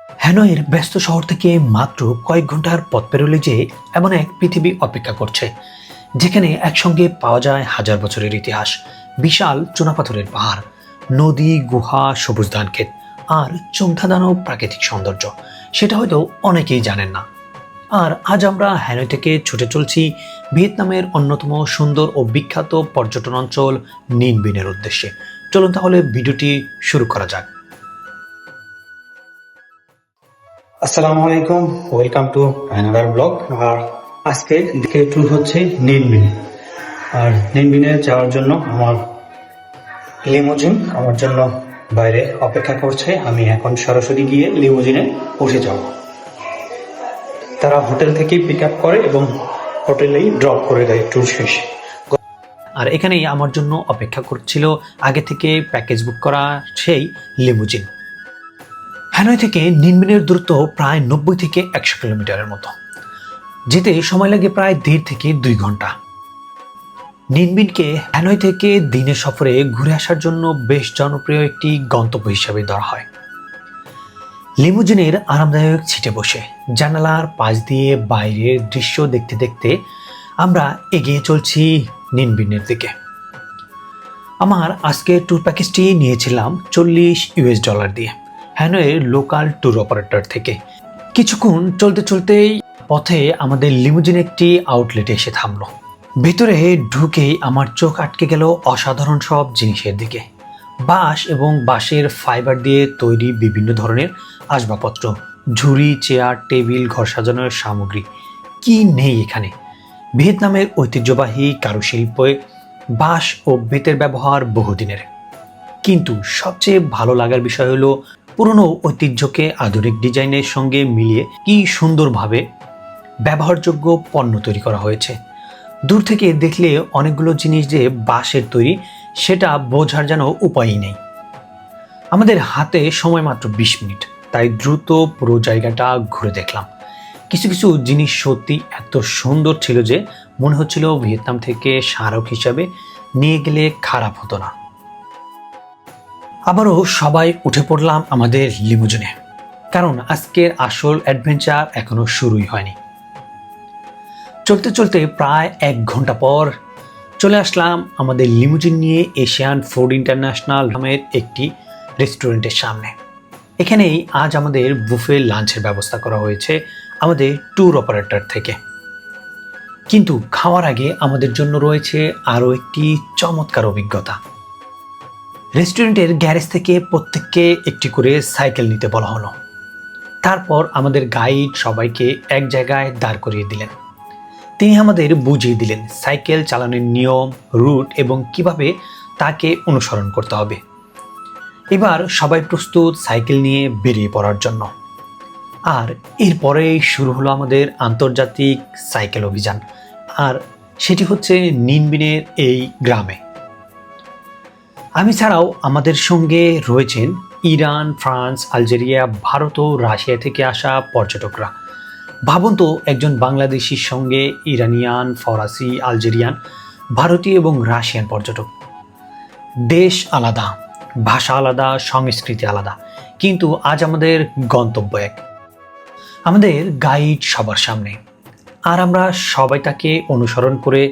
হ্যানয়ের ব্যস্ত শহর থেকে মাত্র কয়েক ঘন্টার পথ পেরোলে যে এমন এক পৃথিবী অপেক্ষা করছে, যেখানে একসঙ্গে পাওয়া যায় হাজার বছরের ইতিহাস, বিশাল চুনাপাথরের পাহাড়, নদী, গুহা, সবুজ ধানক্ষেত আর চোখ ধাঁধানো প্রাকৃতিক সৌন্দর্য। সেটা হয়তো অনেকেই জানেন না। আর আজ আমরা হ্যানয় থেকে ছুটে চলছি ভিয়েতনামের অন্যতম সুন্দর ও বিখ্যাত পর্যটন অঞ্চল নিন বিনের উদ্দেশ্যে। চলুন তাহলে ভিডিওটি শুরু করা যাক। আসসালামু আলাইকুম, ওয়েলকাম টু অ্যানাদার ব্লগ। আর আজকে দিকে ট্যুর হচ্ছে নিনবিনে। আর নিনবিনে যাওয়ার জন্য আমার লিমুজিন আমার জন্য বাইরে অপেক্ষা করছে। আমি এখন সরাসরি গিয়ে লিমুজিনে উঠে যাব। তারা হোটেল থেকেই পিক আপ করে এবং হোটেলেই ড্রপ করে দেয় ট্যুর শেষে। আর এখানেই আমার জন্য অপেক্ষা করছিল আগে থেকে প্যাকেজ বুক করা সেই লিমুজিন। হ্যানয় থেকে নিনবিনের দূরত্ব প্রায় 90 থেকে 100 কিলোমিটারের মতো। যেতে সময় লাগে প্রায় 1.5 থেকে 2 ঘন্টা। নিনবিনকে হ্যানয় থেকে দিনের সফরে ঘুরে আসার জন্য বেশ জনপ্রিয় একটি গন্তব্য হিসাবে ধরা হয়। লিমুজিনের আরামদায়ক সিটে বসে জানালার পাশ দিয়ে বাইরের দৃশ্য দেখতে দেখতে আমরা এগিয়ে চলছি নিনবিনের দিকে। আমার আজকের ট্যুর প্যাকেজটি নিয়েছিলাম $40 দিয়ে হ্যানয়ের লোকাল ট্যুর অপারেটর থেকে। কিছুক্ষণ চলতে চলতেই পথে আমাদের লিমুজিন একটি আউটলেটে এসে থামলো। ভেতরে ঢুকেই আমার চোখ আটকে গেল অসাধারণ সব জিনিসের দিকে। বাঁশ এবং বাঁশের ফাইবার দিয়ে তৈরি বিভিন্ন ধরনের আসবাবপত্র, ঝুড়ি, চেয়ার, টেবিল, ঘর সাজানোর সামগ্রী, কি নেই এখানে। ভিয়েতনামের ঐতিহ্যবাহী কারুশিল্পে বাঁশ ও বেতের ব্যবহার বহুদিনের। কিন্তু সবচেয়ে ভালো লাগার বিষয় হলো পুরনো ঐতিহ্যকে আধুনিক ডিজাইনের সঙ্গে মিলিয়ে কি সুন্দরভাবে ব্যবহারযোগ্য পণ্য তৈরি করা হয়েছে। দূর থেকে দেখলে অনেকগুলো জিনিস যে বাঁশের তৈরি সেটা বোঝার যেন উপায়ই নেই। আমাদের হাতে সময় মাত্র 20 মিনিট, তাই দ্রুত পুরো জায়গাটা ঘুরে দেখলাম। কিছু কিছু জিনিস সত্যি এত সুন্দর ছিল যে মনে হচ্ছিল ভিয়েতনাম থেকে স্মারক হিসাবে নিয়ে গেলে খারাপ হতো না। আবারও সবাই উঠে পড়লাম আমাদের লিমুজিনে, কারণ আজকের আসল অ্যাডভেঞ্চার এখনো শুরুই হয়নি। চলতে চলতে প্রায় 1 ঘন্টা পর চলে আসলাম আমাদের লিমুজিন নিয়ে এশিয়ান ফুড ইন্টারন্যাশনাল নামের একটি রেস্টুরেন্টের সামনে। এখানেই আজ আমাদের বুফে লাঞ্চের ব্যবস্থা করা হয়েছে আমাদের ট্যুর অপারেটর থেকে। কিন্তু খাওয়ার আগে আমাদের জন্য রয়েছে আরও একটি চমৎকার অভিজ্ঞতা। রেস্টুরেন্টের গ্যারেজ থেকে প্রত্যেককে একটি করে সাইকেল নিতে বলা হলো। তারপর আমাদের গাইড সবাইকে এক জায়গায় দাঁড় করিয়ে দিলেন। তিনি আমাদের বুঝিয়ে দিলেন সাইকেল চালানোর নিয়ম, রুট এবং কিভাবে তাকে অনুসরণ করতে হবে। এবার সবাই প্রস্তুত সাইকেল নিয়ে বেরিয়ে পড়ার জন্য। আর এরপরেই শুরু হলো আমাদের আন্তর্জাতিক সাইকেল অভিযান, আর সেটি হচ্ছে নিনবিনের এই গ্রামে। আমি ছাড়াও আমাদের সঙ্গে রয়েছেন ইরান, ফ্রান্স, আলজেরিয়া, ভারত ও রাশিয়া থেকে আসা পর্যটকরা। ভাবুন তো, একজন বাংলাদেশির সঙ্গে ইরানিয়ান, ফরাসি, আলজেরিয়ান, ভারতীয় এবং রাশিয়ান পর্যটক। দেশ আলাদা, ভাষা আলাদা, সংস্কৃতি আলাদা, কিন্তু আজ আমাদের গন্তব্য এক। আমাদের গাইড সবার সামনে, আর আমরা সবাই তাকে অনুসরণ করে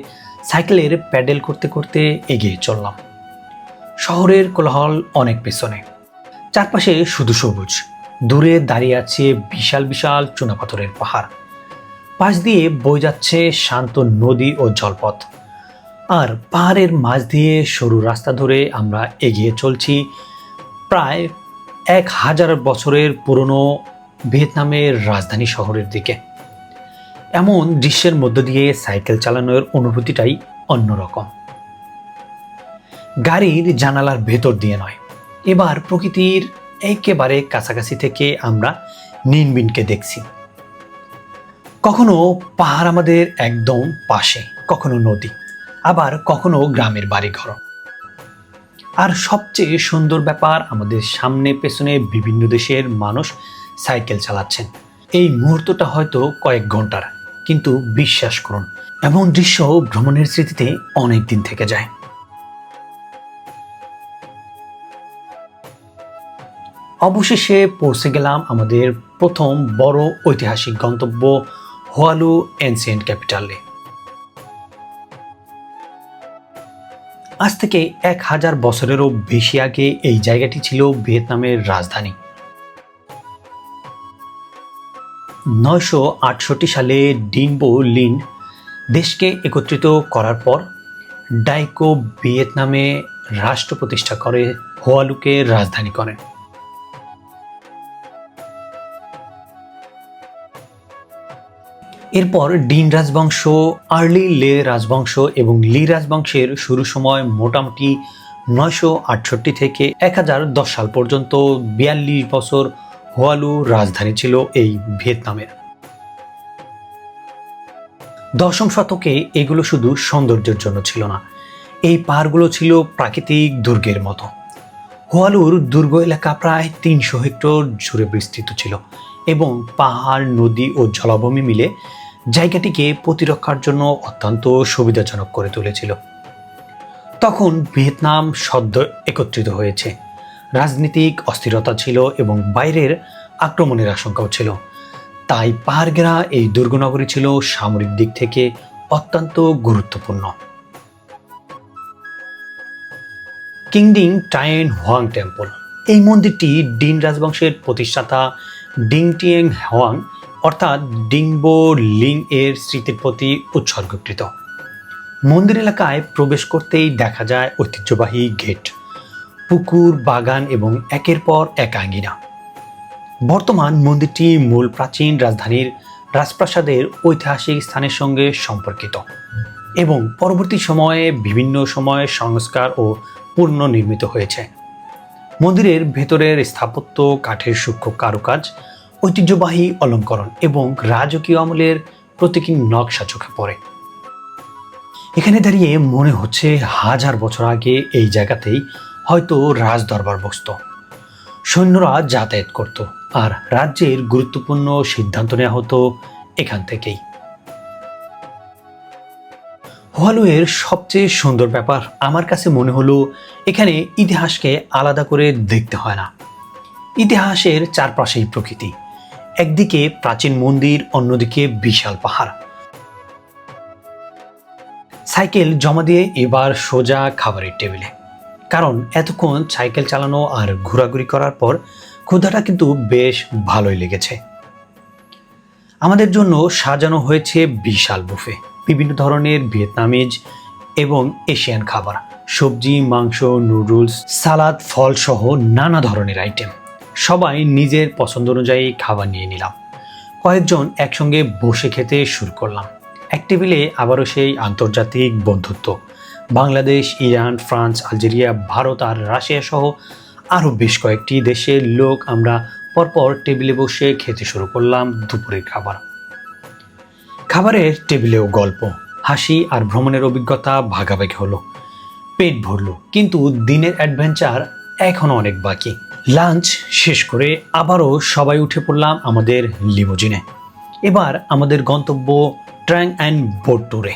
সাইকেলের প্যাডেল করতে করতে এগিয়ে চললাম। শহরের কোলাহল অনেক পেছনে, চারপাশে শুধু সবুজ। দূরে দাঁড়িয়ে আছে বিশাল বিশাল চুনাপাথরের পাহাড়, পাশ দিয়ে বয়ে যাচ্ছে শান্ত নদী ও জলপথ। আর পাহাড়ের মাঝ দিয়ে সরু রাস্তা ধরে আমরা এগিয়ে চলছি প্রায় 1000 বছরের পুরনো ভিয়েতনামের রাজধানী শহরের দিকে। এমন দৃশ্যের মধ্য দিয়ে সাইকেল চালানোর অনুভূতিটাই অন্যরকম। গাড়ির জানালার ভেতর দিয়ে নয়, এবার প্রকৃতির একেবারে কাছাকাছি থেকে আমরা নিনবিনকে দেখছি। কখনো পাহাড় আমাদের একদম পাশে, কখনো নদী, আবার কখনো গ্রামের বাড়িঘর। আর সবচেয়ে সুন্দর ব্যাপার, আমাদের সামনে পেছনে বিভিন্ন দেশের মানুষ সাইকেল চালাচ্ছেন। এই মুহূর্তটা হয়তো কয়েক ঘন্টার, কিন্তু বিশ্বাস করুন, এমন দৃশ্য ভ্রমণের স্মৃতিতে অনেক দিন থেকে যায়। অবশেষে পৌঁছে গেলাম আমাদের প্রথম বড় ঐতিহাসিক গন্তব্য হোয়ালু এনসিয়েন্ট ক্যাপিটালে। আজ থেকে 1000 বছরেরও বেশি আগে এই জায়গাটি ছিল ভিয়েতনামের রাজধানী। 968 সালে ডিন বো লিন দেশকে একত্রিত করার পর ডাইকো ভিয়েতনামে রাষ্ট্র প্রতিষ্ঠা করে হোয়ালুকে রাজধানী করেন। এরপর ডিন রাজবংশ, আর্লি লে রাজবংশ এবং লি রাজবংশের শুরু সময় মোটামুটি 968 থেকে 1010 সাল পর্যন্ত 42 বছর হোয়ালু রাজধানী ছিল এই ভিয়েতনামের। 10ম শতকে এগুলো শুধু সৌন্দর্যের জন্য ছিল না, এই পাহাড়গুলো ছিল প্রাকৃতিক দুর্গের মতো। হোয়ালুর দুর্গ এলাকা প্রায় 300 হেক্টর জুড়ে বিস্তৃত ছিল এবং পাহাড়, নদী ও জলাভূমি মিলে জায়গাটিকে প্রতিরক্ষার জন্য অত্যন্ত সুবিধাজনক করে তুলেছিল। তখন ভিয়েতনাম সদ্য একত্রিত হয়েছে, রাজনৈতিক অস্থিরতা ছিল এবং বাইরের আক্রমণের আশঙ্কাও ছিল। তাই পাহাড়ঘেরা এই দুর্গনগরী ছিল সামরিক দিক থেকে অত্যন্ত গুরুত্বপূর্ণ। কিংডিং টায়েন হোয়াং টেম্পল, এই মন্দিরটি ডিন রাজবংশের প্রতিষ্ঠাতা ডিং টিয়েং হোয়াং অর্থাৎ ডিংবো লিং এর স্মৃতির প্রতি উৎসর্গকৃত। মন্দির এলাকায় প্রবেশ করতেই দেখা যায় ঐতিহ্যবাহী গেট, পুকুর, বাগান এবং একের পর এক আঙ্গিনা। বর্তমান মন্দিরটি মূল প্রাচীন রাজধানীর রাজপ্রাসাদের ঐতিহাসিক স্থানের সঙ্গে সম্পর্কিত এবং পরবর্তী সময়ে বিভিন্ন সময়ে সংস্কার ও পুনর্নির্মিত হয়েছে। মন্দিরের ভেতরের স্থাপত্য, কাঠের সূক্ষ্ম কারুকাজ, ঐতিহ্যবাহী অলঙ্করণ এবং রাজকীয় আমলের প্রতীকী নকশা চোখে পড়ে। এখানে দাঁড়িয়ে মনে হচ্ছে 1000 বছর আগে এই জায়গাতেই হয়তো রাজদরবার বসত, সৈন্যরা যাতায়াত করত আর রাজ্যের গুরুত্বপূর্ণ সিদ্ধান্ত নেওয়া হতো এখান থেকেই। হোয়ালুয়ের সবচেয়ে সুন্দর ব্যাপার আমার কাছে মনে হলো এখানে ইতিহাসকে আলাদা করে দেখতে হয় না। ইতিহাসের চারপাশেই প্রকৃতি, একদিকে প্রাচীন মন্দির, অন্যদিকে বিশাল পাহাড়। সাইকেল জমা দিয়ে এবার সোজা খাবারের টেবিলে, কারণ এতক্ষণ সাইকেল চালানো আর ঘোরাঘুরি করার পর ক্ষুধাটা কিন্তু বেশ ভালোই লেগেছে। আমাদের জন্য সাজানো হয়েছে বিশাল বুফে, বিভিন্ন ধরনের ভিয়েতনামিজ এবং এশিয়ান খাবার, সবজি, মাংস, নুডলস, সালাদ, ফল সহ নানা ধরনের আইটেম। সবাই নিজের পছন্দ অনুযায়ী খাবার নিয়ে নিলাম। কয়েকজন একসঙ্গে বসে খেতে শুরু করলাম। এক টেবিলে আবারও সেই আন্তর্জাতিক বন্ধুত্ব। Bangladesh, Iran, France, Algeria, Bharat আর রাশিয়া সহ আরও বেশ কয়েকটি দেশের লোক আমরা পরপর টেবিলে বসে খেতে শুরু করলাম দুপুরের খাবার। খাবারের টেবিলেও গল্প, হাসি আর ভ্রমণের অভিজ্ঞতা ভাগাভাগি হলো। পেট ভরল, কিন্তু দিনের অ্যাডভেঞ্চার এখনো অনেক বাকি। লাঞ্চ শেষ করে আবারও সবাই উঠে পড়লাম আমাদের লিমুজিনে। এবার আমাদের গন্তব্য ট্রাং অ্যান্ড বোট ট্যুরে।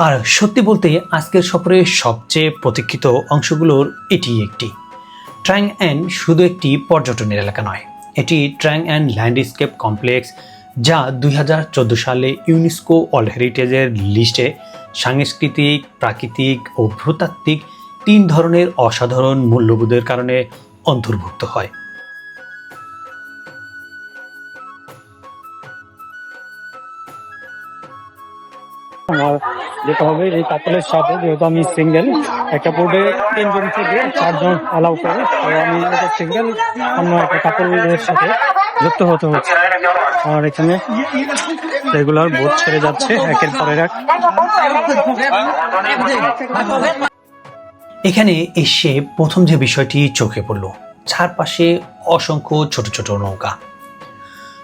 আর সত্যি বলতে আজকের সফরের সবচেয়ে প্রতীক্ষিত অংশগুলোর এটি একটি। ট্রাং অ্যান্ড শুধু একটি পর্যটনের এলাকা নয়, এটি ট্রাং অ্যান্ড ল্যান্ডস্কেপ কমপ্লেক্স, যা 2014 সালে ইউনেস্কো ওয়ার্ল্ড হেরিটেজের লিস্টে সাংস্কৃতিক, প্রাকৃতিক ও ভূতাত্ত্বিক 3 ধরনের অসাধারণ মূল্যবোধের কারণে অন্তর্ভুক্ত হয়। আমার যেতে হবে এই কাপলের সাথে, যেহেতু আমি সিঙ্গেল। একটা বোর্ডে 3 জন থেকে 4 জন অ্যালাউ করে, তো আমি এটা সিঙ্গেল, অন্য একটা কাপলের সাথে যুক্ত হতে হচ্ছে। আর এখানে রেগুলার বোট ছেড়ে যাচ্ছে একের পর এক। এখানে এসে প্রথম যে বিষয়টি চোখে পড়ল, চারপাশে অসংখ্য ছোট ছোট নৌকা,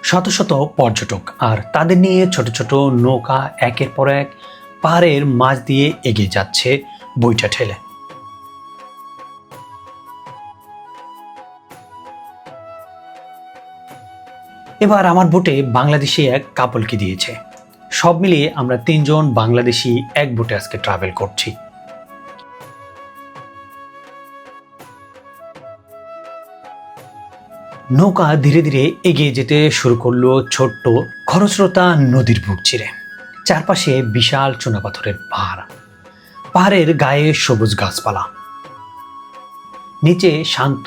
শত শত পর্যটক আর তাদের নিয়ে ছোট ছোট নৌকা একের পর এক পাহাড়ের মাঝ দিয়ে এগিয়ে যাচ্ছে বইটা ঠেলে। এবার আমার বোটে বাংলাদেশি এক কাপলকে দিয়েছে। সব মিলিয়ে আমরা 3 জন বাংলাদেশি এক বোটে আজকে ট্রাভেল করছি। নৌকা ধীরে ধীরে এগিয়ে যেতে শুরু করলো ছোট্ট খরস্রোতা নদীর বুক চিরে। চারপাশে বিশাল চুনাপাথরের পাহাড়, পাহাড়ের গায়ে সবুজ গাছপালা, নিচে শান্ত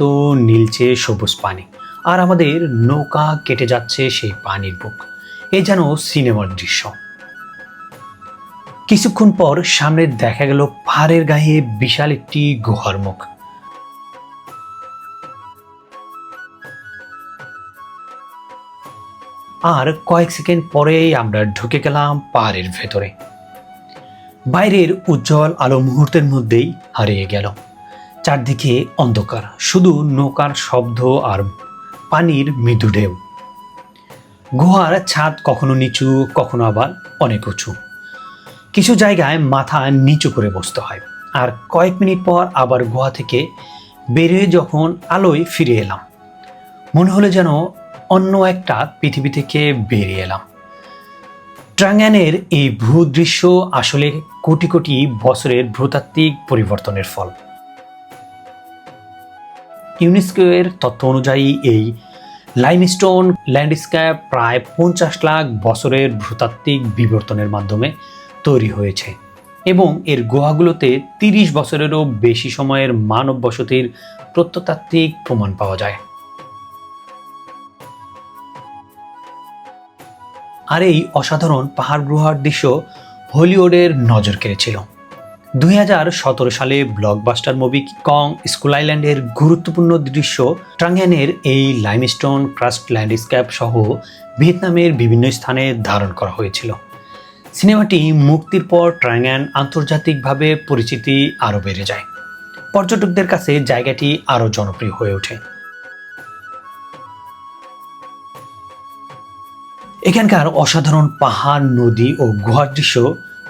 নীলচে সবুজ পানি, আর আমাদের নৌকা কেটে যাচ্ছে সেই পানির বুক। এ যেন সিনেমার দৃশ্য। কিছুক্ষণ পর সামনে দেখা গেল পাহাড়ের গায়ে বিশাল একটি গুহার মুখ। আর কয়েক সেকেন্ড পরেই আমরা ঢুকে গেলাম পাহাড়ের ভেতরে। বাইরের উজ্জ্বল আলো মুহূর্তের মধ্যেই হারিয়ে গেল। চারদিকে অন্ধকার, শুধু নৌকার শব্দ আর পানির মৃদু ঢেউ। গুহার ছাদ কখনো নিচু, কখনো আবার অনেক উঁচু। কিছু জায়গায় মাথা নিচু করে বসতে হয়। আর কয়েক মিনিট পর আবার গুহা থেকে বেরিয়ে যখন আলোয় ফিরে এলাম, মনে হলো যেন অন্য একটা পৃথিবী থেকে বেরিয়ে এলাম। ট্রাঙ্গানের এই ভূদৃশ্য আসলে কোটি কোটি বছরের ভূতাত্ত্বিক পরিবর্তনের ফল। ইউনেস্কো এর তথ্য অনুযায়ী এই লাইমস্টোন ল্যান্ডস্কেপ প্রায় 50 লাখ বছরের ভূতাত্ত্বিক বিবর্তনের মাধ্যমে তৈরি হয়েছে এবং এর গুহাগুলোতে 30 বছরেরও বেশি সময়ের মানব বসতির প্রত্নতাত্ত্বিক প্রমাণ পাওয়া যায়। আর এই অসাধারণ পাহাড় গুহার দৃশ্য হলিউডের নজর কেড়েছিল। 2017 সালে ব্লকবাস্টার মুভি কং স্কুল আইল্যান্ডের গুরুত্বপূর্ণ দৃশ্য ট্রাঙ্গানের এই লাইমস্টোন ক্রাস্ট ল্যান্ডস্কেপ সহ ভিয়েতনামের বিভিন্ন স্থানে ধারণ করা হয়েছিল। সিনেমাটি মুক্তির পর ট্রাঙ্গান আন্তর্জাতিকভাবে পরিচিতি আরও বেড়ে যায়। পর্যটকদের কাছে জায়গাটি আরও জনপ্রিয় হয়ে ওঠে। এখানকার অসাধারণ পাহাড়, নদী ও গুহার দৃশ্য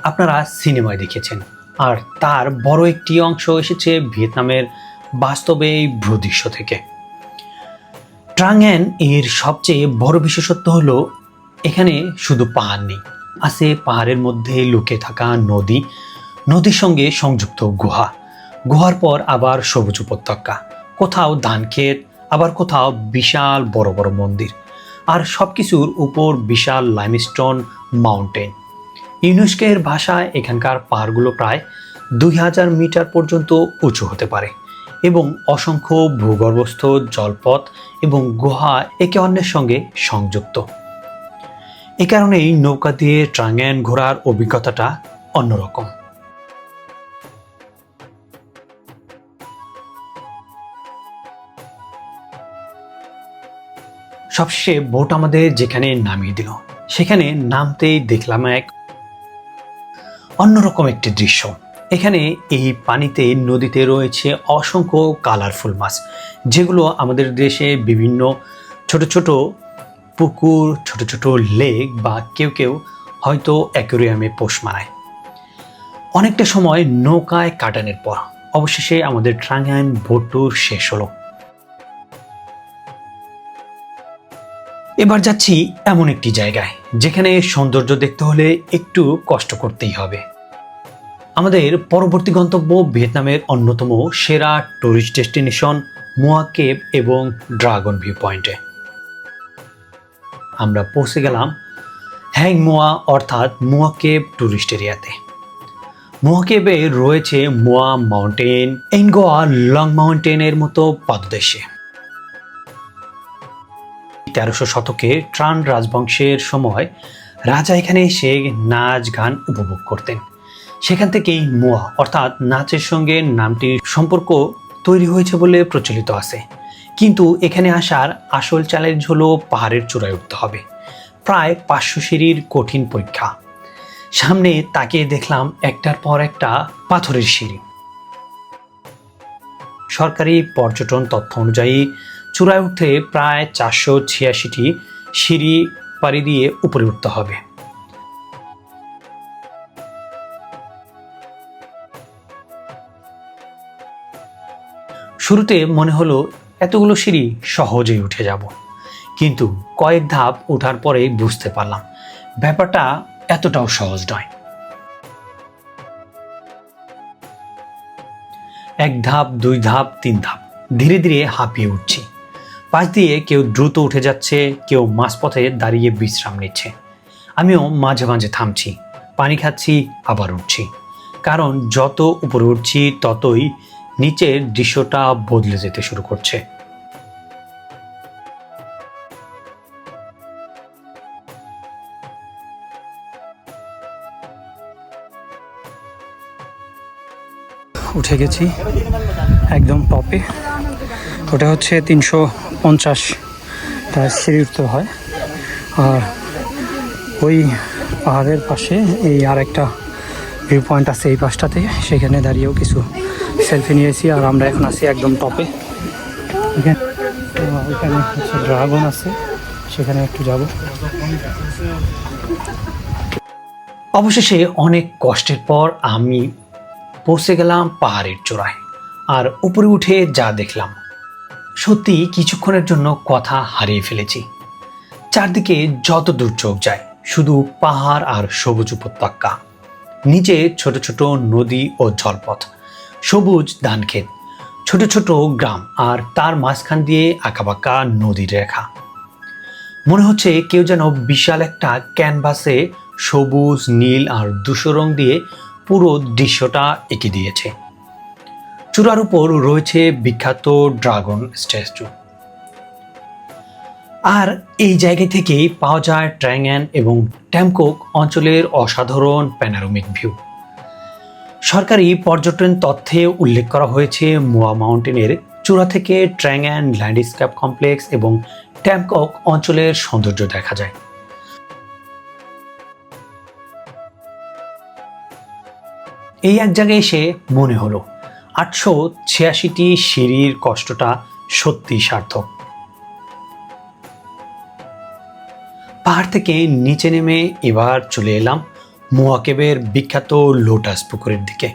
আপনারা সিনেমায় দেখেছেন, আর তার বড় একটি অংশ এসেছে ভিয়েতনামের বাস্তবে এই ভূদৃশ্য থেকে। ট্রাঙ্গান এর সবচেয়ে বড় বিশেষত্ব হলো এখানে শুধু পাহাড় নেই, আছে পাহাড়ের মধ্যে লুকিয়ে থাকা নদী, নদীর সঙ্গে সংযুক্ত গুহা, গুহার পর আবার সবুজ উপত্যকা, কোথাও ধান ক্ষেত, আবার কোথাও বিশাল বড় বড় মন্দির, আর সবকিছুর উপর বিশাল লাইমস্টোন মাউন্টেন। ইউনেস্কো এর ভাষায় এখানকার পাহাড়গুলো প্রায় 2000 মিটার পর্যন্ত উঁচু হতে পারে এবং অসংখ্য ভূগর্ভস্থ জলপথ এবং গুহা একে অন্যের সঙ্গে সংযুক্ত। এ কারণেই নৌকা দিয়ে ট্রাঙ্গান ঘোরার অভিজ্ঞতাটা অন্যরকম। সবশেষে বোট আমাদের যেখানে নামিয়ে দিল, সেখানে নামতেই দেখলাম এক অন্যরকম একটি দৃশ্য। এখানে এই পানিতে, নদীতে রয়েছে অসংখ্য কালারফুল মাছ, যেগুলো আমাদের দেশে বিভিন্ন ছোট ছোট পুকুর, ছোট ছোট লেক বা কেউ কেউ হয়তো অ্যাকোয়ারিয়ামে পোষ মানায়। অনেকটা সময় নৌকায় কাটানোর পর অবশেষে আমাদের ট্রাঙ্গান বোট ট্যুর শেষ হলো। এবার যাচ্ছি এমন একটি জায়গায় যেখানে সৌন্দর্য দেখতে হলে একটু কষ্ট করতেই হবে। আমাদের পরবর্তী গন্তব্য ভিয়েতনামের অন্যতম সেরা টুরিস্ট ডেস্টিনেশন মুয়া কেভ এবং ড্রাগন ভিউ পয়েন্টে। আমরা পৌঁছে গেলাম হ্যাং মুয়া অর্থাৎ মুয়া কেভ টুরিস্ট এরিয়াতে। মুয়া কেভে রয়েছে মুয়া মাউন্টেন, এনগোয়া লং মাউন্টেনের মতো পাদদেশে। 1300 শতকে ট্রান রাজবংশের সময় রাজা এখানে এসে নাচ গান উপভোগ করতেন। সেখান থেকেই মুয়া অর্থাৎ নাচের সঙ্গে নামটির সম্পর্ক তৈরি হয়েছে বলে প্রচলিত আছে। কিন্তু এখানে আসার আসল চ্যালেঞ্জ হলো পাহাড়ের চূড়ায় উঠতে হবে, প্রায় 500 সিঁড়ির কঠিন পরীক্ষা। সামনে তাকিয়ে দেখলাম একটার পর একটা পাথরের সিঁড়ি। সরকারি পর্যটন তথ্য অনুযায়ী চূড়ায় উঠতে প্রায় 486টি সিঁড়ি পাড়ি দিয়ে উপরে উঠতে হবে। শুরুতে মনে হলো এতগুলো সিঁড়ি সহজেই উঠে যাব, কিন্তু কয়েক ধাপ ওঠার পরেই বুঝতে পারলাম ব্যাপারটা এতটাও সহজ নয়। 1 ধাপ, 2 ধাপ, 3 ধাপ, ধীরে ধীরে হাঁপিয়ে উঠছি। পাশ দিয়ে কেউ দ্রুত উঠে যাচ্ছে, কেউ মাঝপথে দাঁড়িয়ে বিশ্রাম নিচ্ছে। আমিও মাঝে মাঝে থামছি, পানি খাচ্ছি, আবার উঠছি, কারণ যত উপরে উঠছি ততই নিচের দৃশ্যটা বদলে যেতে শুরু করছে। উঠে গেছি একদম টপে। ওটা হচ্ছে 350টা সিঁড়ি উঠতে হয়। আর ওই পাহাড়ের পাশে এই আর একটা ভিউ পয়েন্ট আছে এই পাশটাতে, সেখানে দাঁড়িয়েও কিছু সেলফি নিয়েছি। আর আমরা এখন আছি একদম টপে। ওইখানে হচ্ছে ড্রাগন আছে, সেখানে একটু যাব। অবশেষে অনেক কষ্টের পর আমি পৌঁছে গেলাম পাহাড়ের চূড়ায়। আর উপরে উঠে যা দেখলাম, সত্যি কিছুক্ষণের জন্য কথা হারিয়ে ফেলেছি। চারদিকে যত দূর চোখ যায় শুধু পাহাড় আর সবুজ উপত্যকা, নিচে ছোট ছোট নদী ও জলপথ, সবুজ ধানক্ষেত, ছোট ছোট গ্রাম, আর তার মাঝখান দিয়ে আঁকাবাঁকা নদীর রেখা। মনে হচ্ছে কেউ যেন বিশাল একটা ক্যানভাসে সবুজ, নীল আর ধূসর রং দিয়ে পুরো দৃশ্যটা এঁকে দিয়েছে। চূড়ার উপর রয়েছে বিখ্যাত ড্রাগন স্ট্যাচু। আর এই জায়গা থেকেই পাওয়া যায় ট্রাঙ্গান এবং ট্যামকক অঞ্চলের অসাধারণ প্যানোরামিক ভিউ। সরকারি পর্যটন তথ্যে উল্লেখ করা হয়েছে মোয়া মাউন্টেনের চূড়া থেকে ট্রাঙ্গান ল্যান্ডস্কেপ কমপ্লেক্স এবং ট্যামকক অঞ্চলের সৌন্দর্য দেখা যায়। এই এক জায়গায় এসে মনে হলো 886টি সিঁড়ির কষ্টটা সত্যি সার্থক। পাহাড় থেকে নিচে নেমে এবার চলে এলাম মোয়া কেভের বিখ্যাত লোটাস পুকুরের দিকে।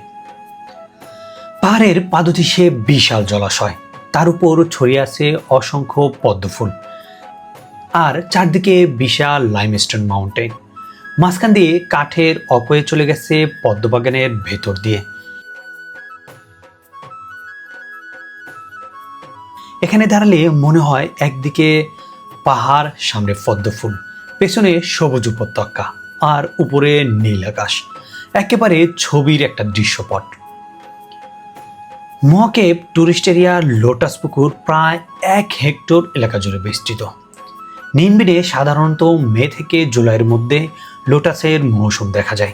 পাহাড়ের পাদদেশে বিশাল জলাশয়, তার উপর ছড়িয়ে আছে অসংখ্য পদ্মফুল, আর চারদিকে বিশাল লাইমস্টোন মাউন্টেন। মাঝখান দিয়ে কাঠের অপয়ে চলে গেছে পদ্মবাগানের ভেতর দিয়ে। এখানে দাঁড়ালে মনে হয় একদিকে পাহাড়, সামনে পদ্মফুল, পেছনে সবুজ উপত্যকা, আর উপরে নীল আকাশ, একেবারে ছবির একটা দৃশ্যপট। মোয়া কেভ টুরিস্ট এরিয়ার লোটাস পুকুর প্রায় 1 হেক্টর এলাকা জুড়ে বিস্তৃত। নিনবিনে সাধারণত মে থেকে জুলাইয়ের মধ্যে লোটাসের মৌসুম দেখা যায়।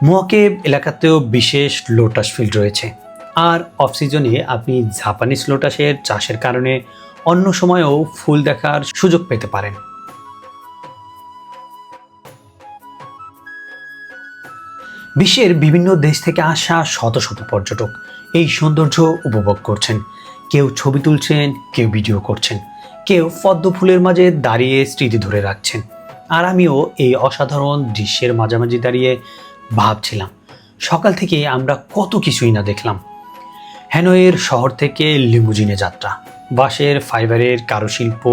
মোয়া কেভ এলাকাতেও বিশেষ লোটাস ফিল্ড রয়েছে, আর অফ সিজনে আপনি জাপানিজ লোটাসের চাষের কারণে অন্য সময়েও ফুল দেখার সুযোগ পেতে পারেন। বিশ্বের বিভিন্ন দেশ থেকে আসা শত শত পর্যটক এই সৌন্দর্য উপভোগ করছেন। কেউ ছবি তুলছেন, কেউ ভিডিও করছেন, কেউ পদ্ম ফুলের মাঝে দাঁড়িয়ে স্মৃতি ধরে রাখছেন। আর আমিও এই অসাধারণ দৃশ্যের মাঝামাঝি দাঁড়িয়ে ভাবছিলাম, সকাল থেকে আমরা কত কিছুই না দেখলাম। হ্যানয়ের শহর থেকে লিমুজিনে যাত্রা, বাঁশের ফাইবারের কারুশিল্প,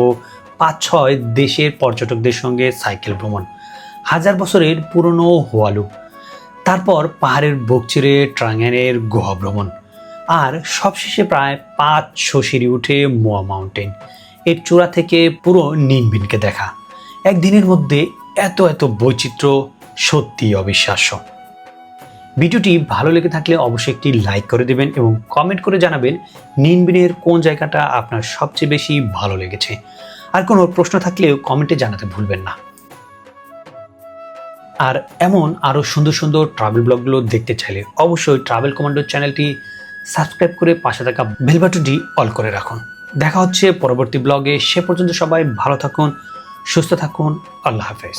5-6 দেশের পর্যটকদের সঙ্গে সাইকেল ভ্রমণ, 1000 বছরের পুরনো হোয়ালু, তারপর পাহাড়ের বুক চিরে ট্রাঙ্গানের গুহা ভ্রমণ, আর সবশেষে প্রায় 500 সিঁড়ি উঠে মোয়া মাউন্টেন এর চূড়া থেকে পুরো নিনবিনকে দেখা। একদিনের মধ্যে এত এত বৈচিত্র্য সত্যি অবিশ্বাস্য। ভিডিওটি ভালো লেগে থাকলে অবশ্যই একটি লাইক করে দেবেন এবং কমেন্ট করে জানাবেন নিনবিনের কোন জায়গাটা আপনার সবচেয়ে বেশি ভালো লেগেছে। আর কোনো প্রশ্ন থাকলেও কমেন্টে জানাতে ভুলবেন না। আর এমন আরও সুন্দর সুন্দর ট্রাভেল ব্লগগুলো দেখতে চাইলে অবশ্যই ট্রাভেল কমান্ডো চ্যানেলটি সাবস্ক্রাইব করে পাশে থাকা বেল বাটনটি অল করে রাখুন। দেখা হচ্ছে পরবর্তী ব্লগে। সে পর্যন্ত সবাই ভালো থাকুন, সুস্থ থাকুন। আল্লাহ হাফেজ।